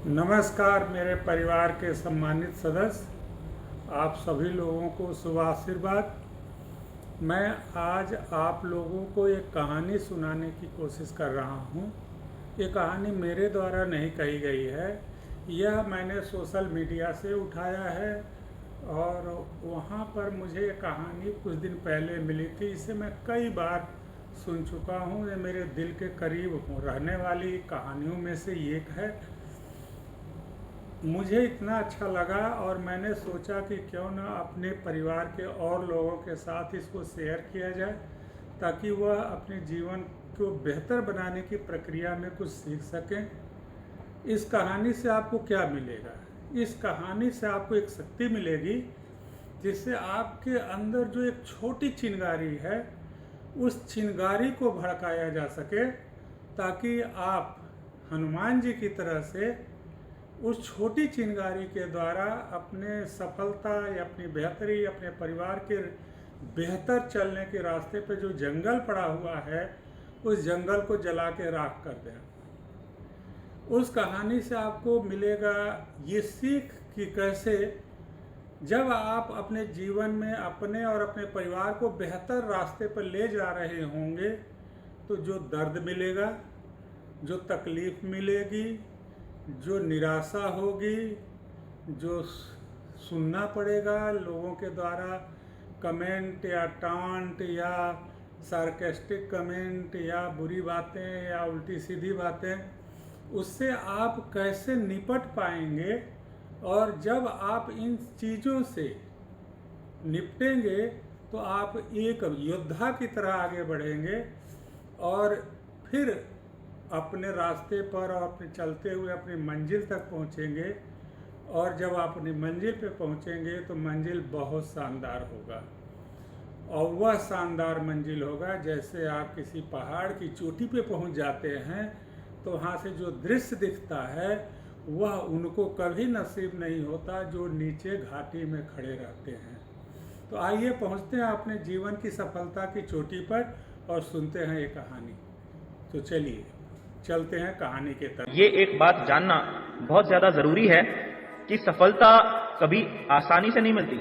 नमस्कार मेरे परिवार के सम्मानित सदस्य, आप सभी लोगों को शुभ आशीर्वाद। मैं आज आप लोगों को एक कहानी सुनाने की कोशिश कर रहा हूँ। ये कहानी मेरे द्वारा नहीं कही गई है, यह मैंने सोशल मीडिया से उठाया है और वहाँ पर मुझे ये कहानी कुछ दिन पहले मिली थी। इसे मैं कई बार सुन चुका हूँ। ये मेरे दिल के करीब रहने वाली कहानियों में से एक है। मुझे इतना अच्छा लगा और मैंने सोचा कि क्यों ना अपने परिवार के और लोगों के साथ इसको शेयर किया जाए, ताकि वह अपने जीवन को बेहतर बनाने की प्रक्रिया में कुछ सीख सकें। इस कहानी से आपको क्या मिलेगा? इस कहानी से आपको एक शक्ति मिलेगी जिससे आपके अंदर जो एक छोटी चिंगारी है, उस चिंगारी को भड़काया जा सके, ताकि आप हनुमान जी की तरह से उस छोटी चिंगारी के द्वारा अपने सफलता या अपनी बेहतरी, अपने परिवार के बेहतर चलने के रास्ते पे जो जंगल पड़ा हुआ है, उस जंगल को जला के राख कर दें। उस कहानी से आपको मिलेगा ये सीख कि कैसे जब आप अपने जीवन में अपने और अपने परिवार को बेहतर रास्ते पर ले जा रहे होंगे, तो जो दर्द मिलेगा, जो तकलीफ मिलेगी, जो निराशा होगी, जो सुनना पड़ेगा लोगों के द्वारा कमेंट या टांट या सार्केस्टिक कमेंट या बुरी बातें या उल्टी सीधी बातें, उससे आप कैसे निपट पाएंगे। और जब आप इन चीज़ों से निपटेंगे तो आप एक योद्धा की तरह आगे बढ़ेंगे और फिर अपने रास्ते पर और अपने चलते हुए अपनी मंजिल तक पहुंचेंगे। और जब आप अपनी मंजिल पे पहुंचेंगे तो मंजिल बहुत शानदार होगा, और वह शानदार मंजिल होगा जैसे आप किसी पहाड़ की चोटी पे पहुंच जाते हैं तो वहाँ से जो दृश्य दिखता है वह उनको कभी नसीब नहीं होता जो नीचे घाटी में खड़े रहते हैं। तो आइए पहुँचते हैं अपने जीवन की सफलता की चोटी पर और सुनते हैं ये कहानी। तो चलिए चलते हैं कहानी के तरफ। ये एक बात जानना बहुत ज्यादा जरूरी है कि सफलता कभी आसानी से नहीं मिलती।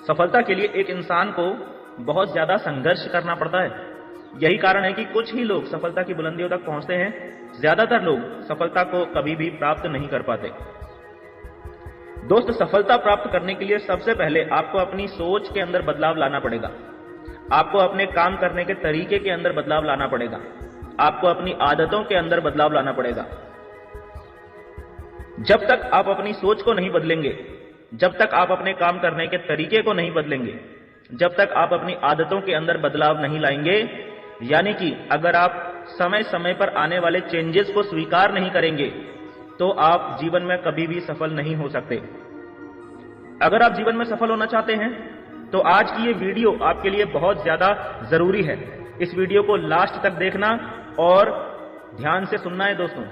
सफलता के लिए एक इंसान को बहुत ज्यादा संघर्ष करना पड़ता है। यही कारण है कि कुछ ही लोग सफलता की बुलंदियों तक पहुंचते हैं, ज्यादातर लोग सफलता को कभी भी प्राप्त नहीं कर पाते। दोस्त, सफलता प्राप्त करने के लिए सबसे पहले आपको अपनी सोच के अंदर बदलाव लाना पड़ेगा। आपको अपने काम करने के तरीके के अंदर बदलाव लाना पड़ेगा। आपको अपनी आदतों के अंदर बदलाव लाना पड़ेगा। जब तक आप अपनी सोच को नहीं बदलेंगे, जब तक आप अपने काम करने के तरीके को नहीं बदलेंगे, जब तक आप अपनी आदतों के अंदर बदलाव नहीं लाएंगे, यानी कि अगर आप समय समय पर आने वाले चेंजेस को स्वीकार नहीं करेंगे, तो आप जीवन में कभी भी सफल नहीं हो सकते। अगर आप जीवन में सफल होना चाहते हैं तो आज की ये वीडियो आपके लिए बहुत ज्यादा जरूरी है। इस वीडियो को लास्ट तक देखना और ध्यान से सुनना है। दोस्तों,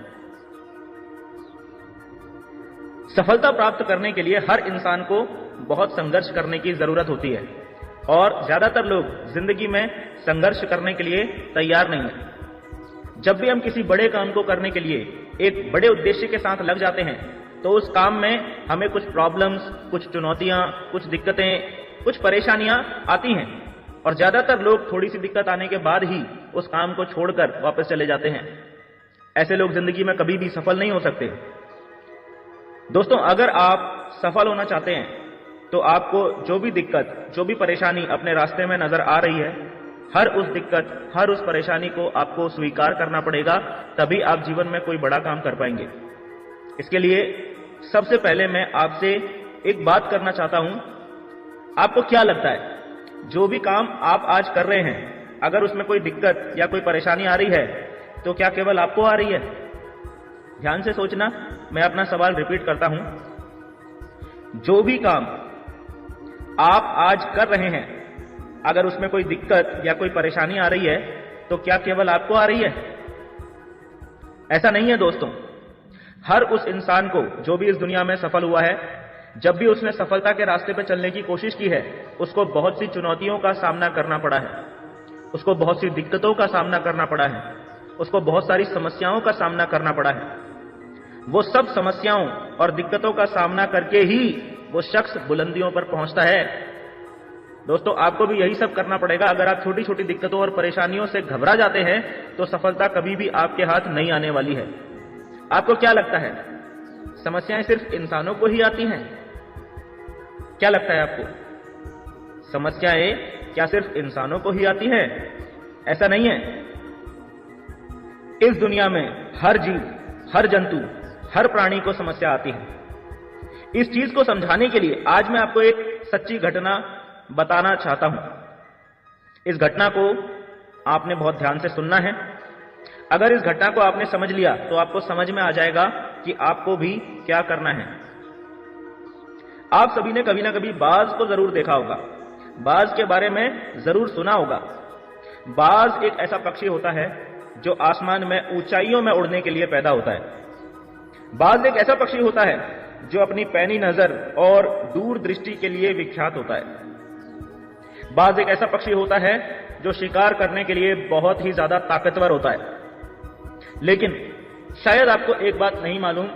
सफलता प्राप्त करने के लिए हर इंसान को बहुत संघर्ष करने की जरूरत होती है, और ज्यादातर लोग जिंदगी में संघर्ष करने के लिए तैयार नहीं है। जब भी हम किसी बड़े काम को करने के लिए एक बड़े उद्देश्य के साथ लग जाते हैं, तो उस काम में हमें कुछ प्रॉब्लम्स, कुछ चुनौतियां, कुछ दिक्कतें, कुछ परेशानियां आती हैं, और ज्यादातर लोग थोड़ी सी दिक्कत आने के बाद ही उस काम को छोड़कर वापस चले जाते हैं। ऐसे लोग जिंदगी में कभी भी सफल नहीं हो सकते। दोस्तों, अगर आप सफल होना चाहते हैं तो आपको जो भी दिक्कत, जो भी परेशानी अपने रास्ते में नजर आ रही है, हर उस दिक्कत, हर उस परेशानी को आपको स्वीकार करना पड़ेगा, तभी आप जीवन में कोई बड़ा काम कर पाएंगे। इसके लिए सबसे पहले मैं आपसे एक बात करना चाहता हूं। आपको क्या लगता है, जो भी काम आप आज कर रहे हैं, अगर उसमें कोई दिक्कत या कोई परेशानी आ रही है, तो क्या केवल आपको आ रही है? ध्यान से सोचना, मैं अपना सवाल रिपीट करता हूं। जो भी काम आप आज कर रहे हैं, अगर उसमें कोई दिक्कत या कोई परेशानी आ रही है, तो क्या केवल आपको आ रही है? ऐसा नहीं है दोस्तों। हर उस इंसान को जो भी इस दुनिया में सफल हुआ है, जब भी उसने सफलता के रास्ते पर चलने की कोशिश की है, उसको बहुत सी चुनौतियों का सामना करना पड़ा है, उसको बहुत सी दिक्कतों का सामना करना पड़ा है, उसको बहुत सारी समस्याओं का सामना करना पड़ा है। वो सब समस्याओं और दिक्कतों का सामना करके ही वो शख्स बुलंदियों पर पहुंचता है। दोस्तों, आपको भी यही सब करना पड़ेगा। अगर आप छोटी छोटी दिक्कतों और परेशानियों से घबरा जाते हैं तो सफलता कभी भी आपके हाथ नहीं आने वाली है। आपको क्या लगता है, समस्याएं सिर्फ इंसानों को ही आती हैं? क्या लगता है आपको, समस्याएं क्या सिर्फ इंसानों को ही आती हैं? ऐसा नहीं है। इस दुनिया में हर जीव, हर जंतु, हर प्राणी को समस्या आती है। इस चीज को समझाने के लिए आज मैं आपको एक सच्ची घटना बताना चाहता हूं। इस घटना को आपने बहुत ध्यान से सुनना है। अगर इस घटना को आपने समझ लिया तो आपको समझ में आ जाएगा कि आपको भी क्या करना है। आप सभी ने कभी ना कभी बाज को जरूर देखा होगा, बाज के बारे में जरूर सुना होगा। बाज एक ऐसा पक्षी होता है जो आसमान में ऊंचाइयों में उड़ने के लिए पैदा होता है। बाज एक ऐसा पक्षी होता है जो अपनी पैनी नजर और दूर दृष्टि के लिए विख्यात होता है। बाज एक ऐसा पक्षी होता है जो शिकार करने के लिए बहुत ही ज्यादा ताकतवर होता है। लेकिन शायद आपको एक बात नहीं मालूम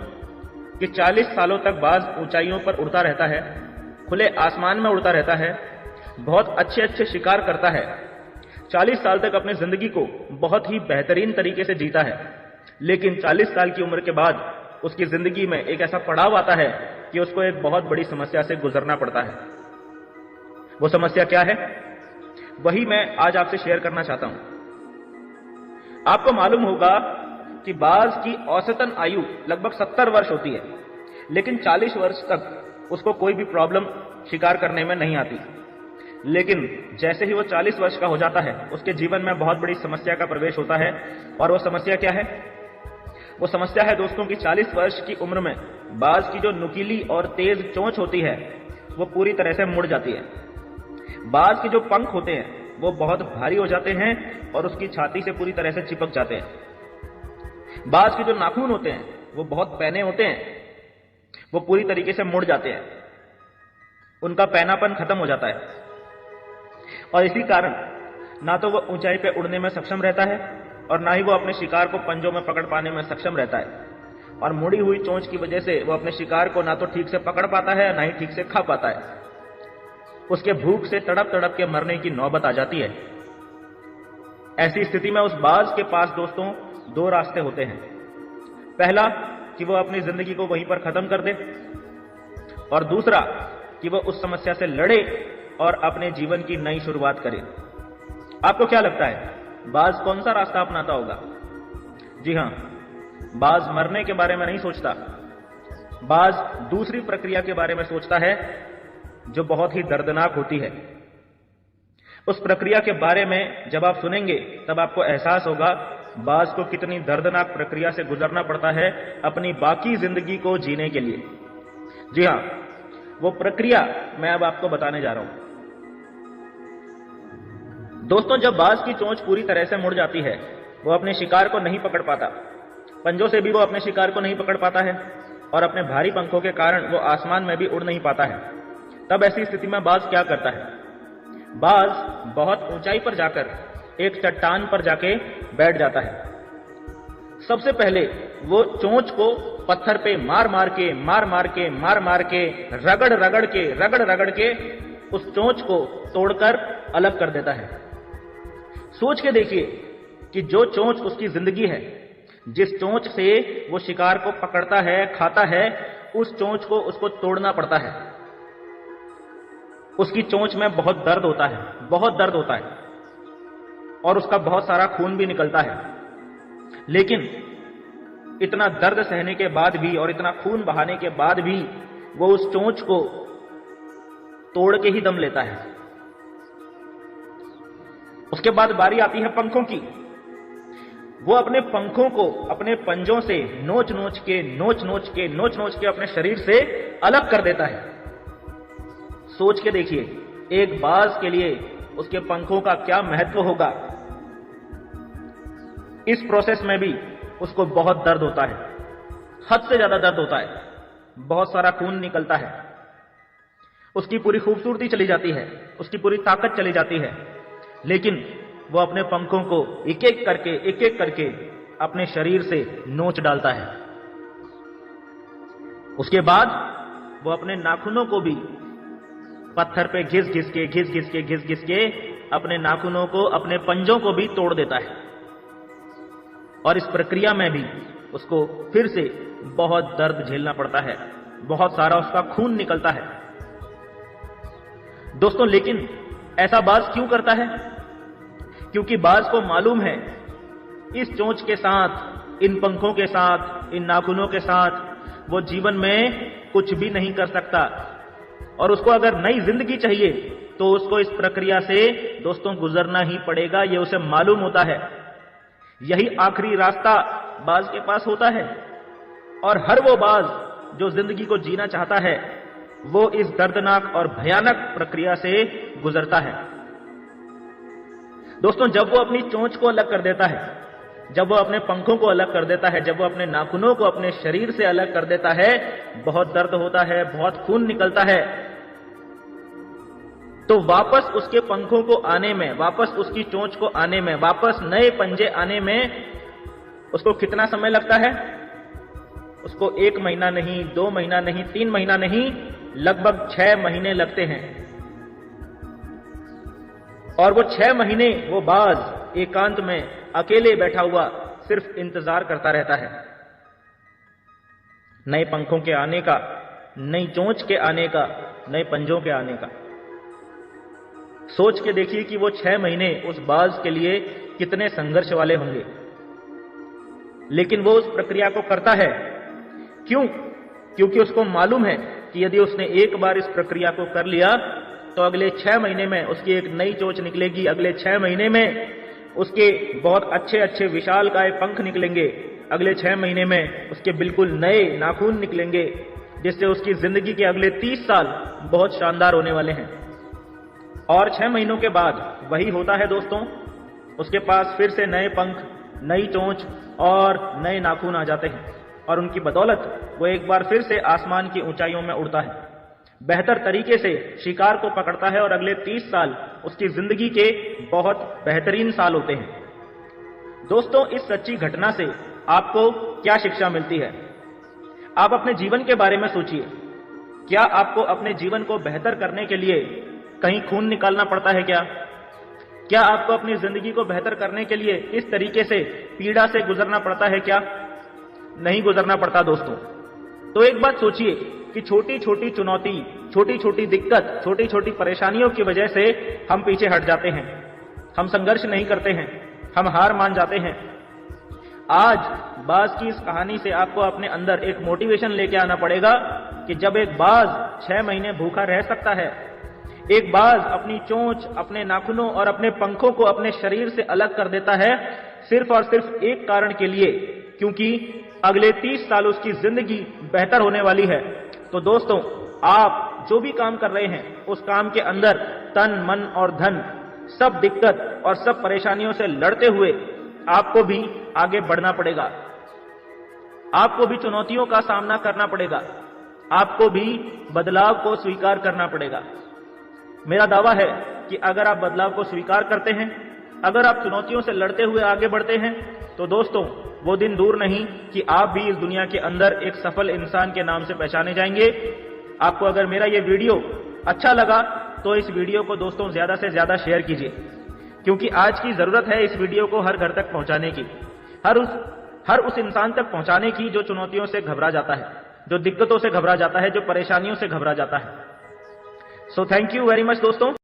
कि 40 सालों तक बाज ऊंचाइयों पर उड़ता रहता है, खुले आसमान में उड़ता रहता है, बहुत अच्छे अच्छे शिकार करता है, 40 साल तक अपनी जिंदगी को बहुत ही बेहतरीन तरीके से जीता है। लेकिन 40 साल की उम्र के बाद उसकी जिंदगी में एक ऐसा पड़ाव आता है कि उसको एक बहुत बड़ी समस्या से गुजरना पड़ता है। वो समस्या क्या है, वही मैं आज आपसे शेयर करना चाहता हूं। आपको मालूम होगा कि बाज की औसतन आयु लगभग 70 वर्ष होती है, लेकिन 40 वर्ष तक उसको कोई भी प्रॉब्लम शिकार करने में नहीं आती। लेकिन जैसे ही वो 40 वर्ष का हो जाता है, उसके जीवन में बहुत बड़ी समस्या का प्रवेश होता है। और वो समस्या क्या है? वो समस्या है दोस्तों की 40 वर्ष की उम्र में बाज की जो नुकीली और तेज चोंच होती है वो पूरी तरह से मुड़ जाती है। बाज के जो पंख होते हैं वो बहुत भारी हो जाते हैं और उसकी छाती से पूरी तरह से चिपक जाते हैं। बाज के जो नाखून होते हैं वो बहुत पैने होते हैं, वो पूरी तरीके से मुड़ जाते हैं, उनका पैनापन खत्म हो जाता है। और इसी कारण ना तो वो ऊंचाई पे उड़ने में सक्षम रहता है और ना ही वो अपने शिकार को पंजों में पकड़ पाने में सक्षम रहता है। और मुड़ी हुई चोंच की वजह से वो अपने शिकार को ना तो ठीक से पकड़ पाता है, ना ही ठीक से खा पाता है। उसके भूख से तड़प तड़प के मरने की नौबत आ जाती है। ऐसी स्थिति में उस बाज के पास दोस्तों 2 रास्ते होते हैं। पहला कि वो अपनी जिंदगी को वहीं पर खत्म कर दे, और दूसरा कि वो उस समस्या से लड़े और अपने जीवन की नई शुरुआत करे। आपको क्या लगता है, बाज कौन सा रास्ता अपनाता होगा? जी हां, बाज मरने के बारे में नहीं सोचता, बाज दूसरी प्रक्रिया के बारे में सोचता है जो बहुत ही दर्दनाक होती है। उस प्रक्रिया के बारे में जब आप सुनेंगे तब आपको एहसास होगा बाज को कितनी दर्दनाक प्रक्रिया से गुजरना पड़ता है अपनी बाकी जिंदगी को जीने के लिए। जी हां, वो प्रक्रिया मैं अब आपको बताने जा रहा हूं। दोस्तों, जब बाज की चोंच पूरी तरह से मुड़ जाती है, वो अपने शिकार को नहीं पकड़ पाता, पंजों से भी वो अपने शिकार को नहीं पकड़ पाता है और अपने भारी पंखों के कारण वो आसमान में भी उड़ नहीं पाता है। तब ऐसी स्थिति में बाज क्या करता है? बाज बहुत ऊंचाई पर जाकर एक चट्टान पर जाके बैठ जाता है। सबसे पहले वो चोंच को पत्थर पे मार मार के रगड़ के उस चोंच को तोड़कर अलग कर देता है। सोच के देखिए कि जो चोंच उसकी जिंदगी है, जिस चोंच से वो शिकार को पकड़ता है, खाता है, उस चोंच को उसको तोड़ना पड़ता है। उसकी चोंच में बहुत दर्द होता है और उसका बहुत सारा खून भी निकलता है। लेकिन इतना दर्द सहने के बाद भी और इतना खून बहाने के बाद भी वो उस चोंच को तोड़ के ही दम लेता है। उसके बाद बारी आती है पंखों की। वो अपने पंखों को अपने पंजों से नोच नोच के अपने शरीर से अलग कर देता है। सोच के देखिए, एक बाज के लिए उसके पंखों का क्या महत्व होगा। इस प्रोसेस में भी उसको बहुत दर्द होता है, हद से ज्यादा दर्द होता है, बहुत सारा खून निकलता है, उसकी पूरी खूबसूरती चली जाती है, उसकी पूरी ताकत चली जाती है। लेकिन वो अपने पंखों को एक एक करके अपने शरीर से नोच डालता है। उसके बाद वो अपने नाखूनों को भी पत्थर पे घिस घिस के अपने नाखूनों को, अपने पंजों को भी तोड़ देता है। और इस प्रक्रिया में भी उसको फिर से बहुत दर्द झेलना पड़ता है, बहुत सारा उसका खून निकलता है। दोस्तों, लेकिन ऐसा बाज क्यों करता है? क्योंकि बाज को मालूम है इस चोंच के साथ, इन पंखों के साथ, इन नाखूनों के साथ वो जीवन में कुछ भी नहीं कर सकता, और उसको अगर नई जिंदगी चाहिए तो उसको इस प्रक्रिया से दोस्तों गुजरना ही पड़ेगा। ये उसे मालूम होता है, यही आखिरी रास्ता बाज के पास होता है। और हर वो बाज जो जिंदगी को जीना चाहता है वो इस दर्दनाक और भयानक प्रक्रिया से गुजरता है। दोस्तों, जब वो अपनी चोंच को अलग कर देता है, जब वो अपने पंखों को अलग कर देता है, जब वो अपने नाखूनों को अपने शरीर से अलग कर देता है, बहुत दर्द होता है, बहुत खून निकलता है। तो वापस उसके पंखों को आने में, वापस उसकी चोंच को आने में, वापस नए पंजे आने में उसको कितना समय लगता है? उसको 1 महीना नहीं, 2 महीना नहीं, 3 महीना नहीं, लगभग 6 महीने लगते हैं। और वो 6 महीने वो बाज एकांत में अकेले बैठा हुआ सिर्फ इंतजार करता रहता है नए पंखों के आने का, नई चोंच के आने का, नए पंजों के आने का। सोच के देखिए कि वो 6 महीने उस बाज के लिए कितने संघर्ष वाले होंगे। लेकिन वो उस प्रक्रिया को करता है। क्यों? क्योंकि उसको मालूम है कि यदि उसने एक बार इस प्रक्रिया को कर लिया तो अगले 6 महीने में उसकी एक नई चोंच निकलेगी, अगले 6 महीने में उसके बहुत अच्छे अच्छे विशालकाय पंख निकलेंगे, अगले 6 महीने में उसके बिल्कुल नए नाखून निकलेंगे, जिससे उसकी जिंदगी के अगले 30 साल बहुत शानदार होने वाले हैं। और 6 महीनों के बाद वही होता है दोस्तों, उसके पास फिर से नए पंख, नई चोंच और नए नाखून आ जाते हैं, और उनकी बदौलत वो एक बार फिर से आसमान की ऊंचाइयों में उड़ता है, बेहतर तरीके से शिकार को पकड़ता है, और अगले 30 साल उसकी जिंदगी के बहुत बेहतरीन साल होते हैं। दोस्तों, इस सच्ची घटना से आपको क्या शिक्षा मिलती है? आप अपने जीवन के बारे में सोचिए। क्या आपको अपने जीवन को बेहतर करने के लिए कहीं खून निकालना पड़ता है क्या? क्या आपको अपनी जिंदगी को बेहतर करने के लिए इस तरीके से पीड़ा से गुजरना पड़ता है क्या? नहीं गुजरना पड़ता दोस्तों। तो एक बात सोचिए कि छोटी छोटी चुनौती, छोटी छोटी दिक्कत, छोटी छोटी परेशानियों की वजह से हम पीछे हट जाते हैं, हम संघर्ष नहीं करते हैं, हम हार मान जाते हैं। आज बाज की इस कहानी से आपको अपने अंदर एक मोटिवेशन लेके आना पड़ेगा कि जब एक बाज 6 महीने भूखा रह सकता है, एक बाज अपनी चोंच, अपने नाखूनों और अपने पंखों को अपने शरीर से अलग कर देता है, सिर्फ और सिर्फ एक कारण के लिए, क्योंकि अगले 30 साल उसकी जिंदगी बेहतर होने वाली है। तो दोस्तों, आप जो भी काम कर रहे हैं उस काम के अंदर तन, मन और धन, सब दिक्कत और सब परेशानियों से लड़ते हुए आपको भी आगे बढ़ना पड़ेगा। आपको भी चुनौतियों का सामना करना पड़ेगा, आपको भी बदलाव को स्वीकार करना पड़ेगा। मेरा दावा है कि अगर आप बदलाव को स्वीकार करते हैं, अगर आप चुनौतियों से लड़ते हुए आगे बढ़ते हैं, तो दोस्तों वो दिन दूर नहीं कि आप भी इस दुनिया के अंदर एक सफल इंसान के नाम से पहचाने जाएंगे। आपको अगर मेरा ये वीडियो अच्छा लगा तो इस वीडियो को दोस्तों ज्यादा से ज्यादा शेयर कीजिए, क्योंकि आज की जरूरत है इस वीडियो को हर घर तक पहुंचाने की, हर उस इंसान तक पहुंचाने की जो चुनौतियों से घबरा जाता है, जो दिक्कतों से घबरा जाता है, जो परेशानियों से घबरा जाता है। So thank you very much दोस्तों।